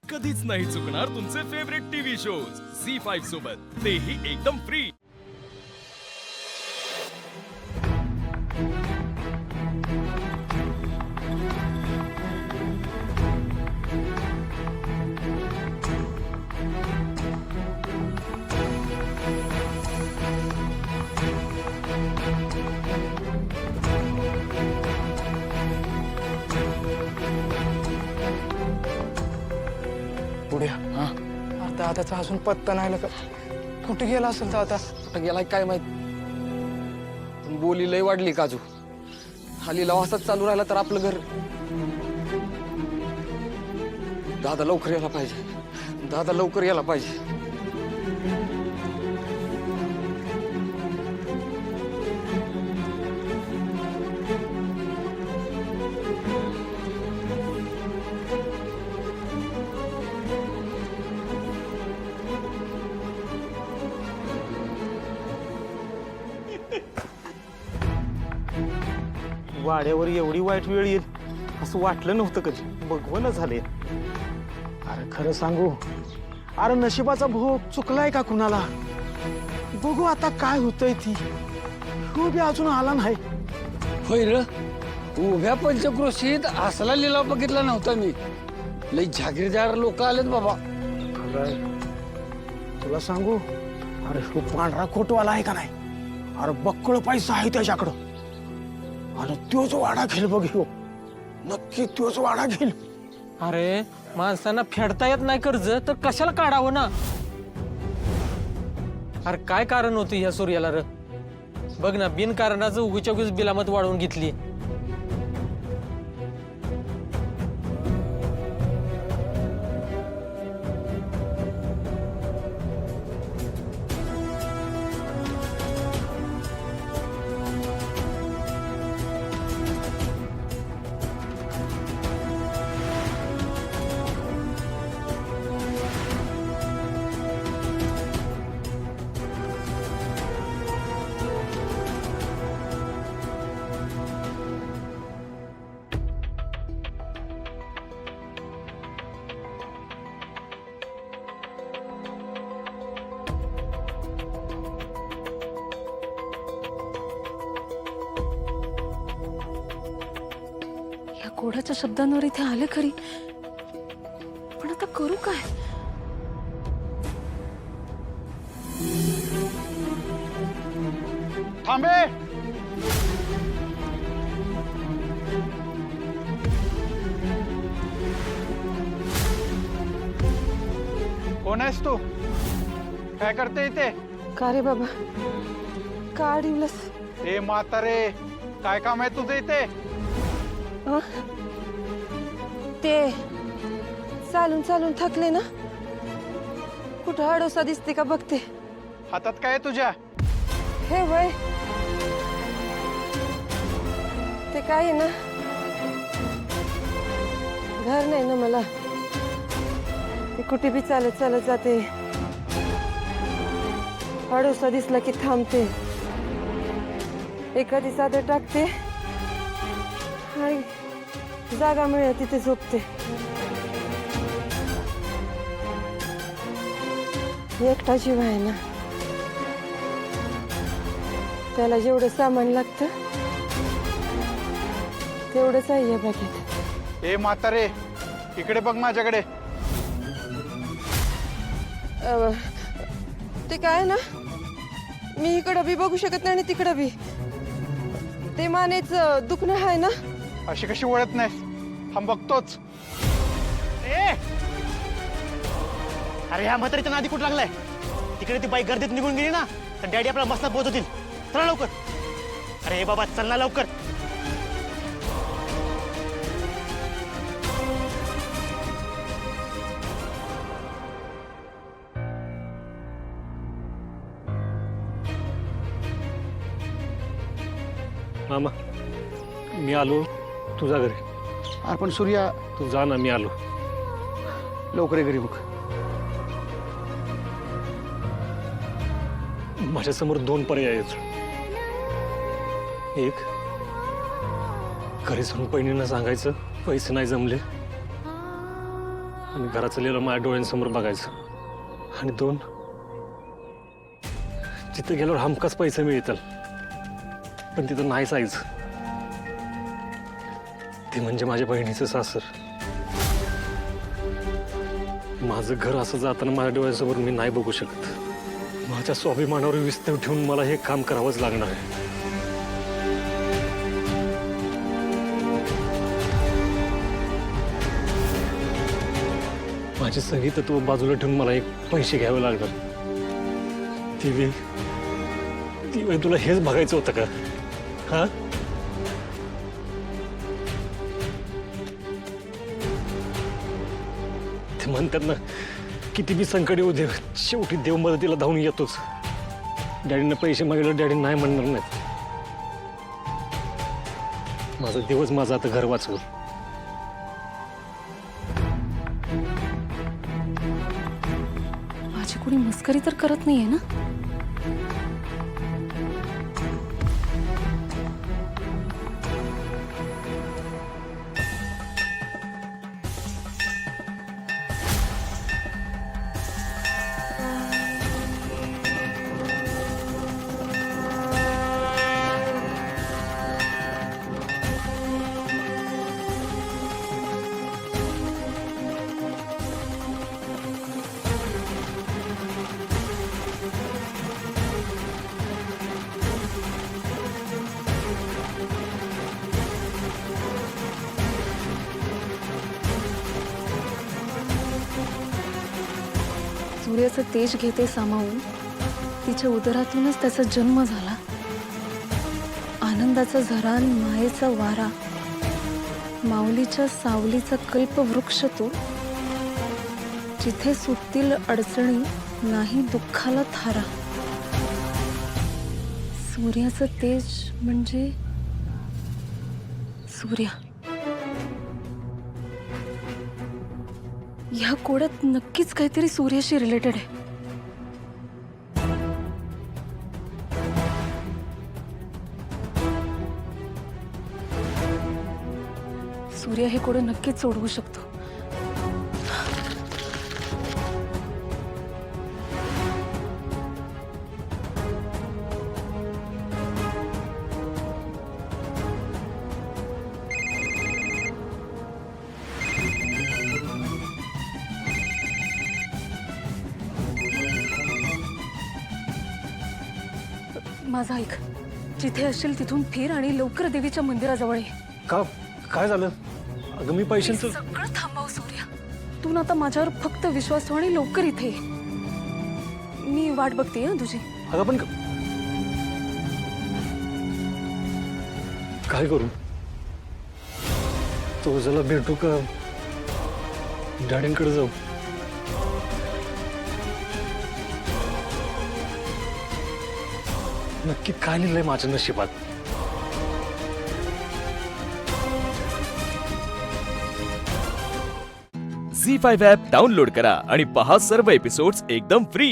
कधीच नाही चुकणार तुमचे फेवरेट टीव्ही शोज झी5 सोबत, तेही एकदम फ्री। पुढे दादाचा अजून पत्ता नाही लगा। कुठे गेला असेल दादा? कुठं गेलाय काय माहित। बोली लय वाढली काजू। हा लिलाव असाच चालू राहिला तर आपलं घर। दादा लवकर यायला पाहिजे, दादा लवकर यायला पाहिजे। वाड्यावर एवढी वाईट वेळ येईल असं वाटलं नव्हतं कधी। बघवणं झाले। अरे खरं सांगू, अरे नशिबाचा भोग चुकलाय का कुणाला? बघू आता काय होतंय ती। हो बी अजून आला नाही। होय र, उभ्या पंचक्रोशीत असला लिलाव बघितला नव्हता मी। लई जागीरदार लोक आलेत बाबा। खरंय तुला सांगू, अरे हो पांढरा कोटवाला आहे का नाही, अरे बक्कळ पैसा आहे त्याच्याकडं। आणि तोच वाडा घेईल बघ ह्यो, नक्की तोच वाडा घेईल। अरे माणसांना फेडता येत नाही कर्ज तर कशाला काढावं ना? अरे काय कारण होतं ह्या सूर्याला र? बघ ना, बिनकारणाचं उगीच्या उगीच बिलामत वाढवून घेतली। या कोडाच्या शब्दांवर इथे आले खरी, पण आता करू काय? थांबे। कोण आहेस तू? काय करते इथे? का रे बाबा, का अडवलंस? ए म्हातारे, काय काम आहे तुझं इथे? हं? ते चालून चालून थकले ना, कुठं आडोसा दिसते का बघते। हातात काय आहे तुझ्या? हे वय ते काय आहे ना, घर नाही ना मला, ते कुठे बी चालत चालत जाते। आडोसा दिसला की थांबते, एखादी चादर टाकते आणि जागा मिळेल तिथे झोपते। एकटा जीव आहे ना, त्याला जेवढं सामान लागतं तेवढंच आहे या बागेत। ए म्हातारे, इकडे बघ माझ्याकडे। ते काय ना, मी इकडं बी बघू शकत नाही आणि तिकडं बी। ते मानेच दुखणं आहे ना। अशी कशी वळत नाही? हम बघतोच। अरे ह्या म्हातारीच्या नादी कुठं लागलाय? तिकडे ती बाई गर्दीत निघून गेली ना तर डॅडी आपल्याला मस्त पोहोचवतील। चला लवकर। अरे बाबा चल ना लवकर। मामा, मी आलो तुझ्या घरी। अरे पण सूर्या, तू जा ना, मी आलो। लवकर घरी बघ। माझ्यासमोर दोन पर्याय आहेत। एक, घरी जाऊन बहिणींना सांगायचं पैसे नाही जमले, आणि घराचं लिहिलं माझ्या डोळ्यांसमोर बघायचं. आणि 2, जिथं गेल्यावर हमखास पैसे मिळतील, पण तिथं नाही जायचं. ते म्हणजे माझ्या बहिणीचं सासर. माझं घर असं जाताना माझ्या डोळ्यासमोर मी नाही बघू शकत. माझ्या स्वाभिमानावर विस्तव ठेवून मला हे काम करावंच लागणार आहे. माझे सगळी तत्व बाजूला ठेवून मला एक पैसे घ्यावे लागणार. ती वेळ तुला हेच बघायचं होतं का? हा, ते म्हणतात ना, किती बी संकट येऊ दे, शेवटी देव मदतीला धावून येतोच. डॅडीनं पैसे मागितले, डॅडी नाही म्हणणार नाहीत. माझा दिवस माझं आता घर वाचवलं. माझी कोणी मस्करी तर करत नाहीये ना? सूर्याचं तेज घेते सामावून, तिच्या उदरातूनच त्याचा जन्म झाला. आनंदाचा झरा, मायेचा वारा, माऊलीच्या सावलीचा कल्पवृक्ष तो. जिथे सुटतील अडचणी, नाही दुःखाला थारा. सूर्याचं तेज म्हणजे सूर्या. ह्या कोड्यात नक्कीच काहीतरी सूर्याशी रिलेटेड आहे. सूर्या हे कोडं नक्कीच सोडवू शकतो. माझं ऐक, जिथे असशील तिथून फिर आणि लवकर देवीच्या मंदिराजवळ ये. का, काय झालं? अगं मी पैशांचं सगळं थांबव सूर्या. तू ना आता माझ्यावर फक्त विश्वास ठेव आणि लवकर इथे ये. मी वाट बघते हं तुझी. अगं पण काय करू? तुझ्याला भेटू का डॅडींकडे जाऊ? नक्की काय लिहिलंय माझ्या नशिबात? झी5 ॲप डाउनलोड करा आणि पहा सर्व एपिसोड्स एकदम फ्री.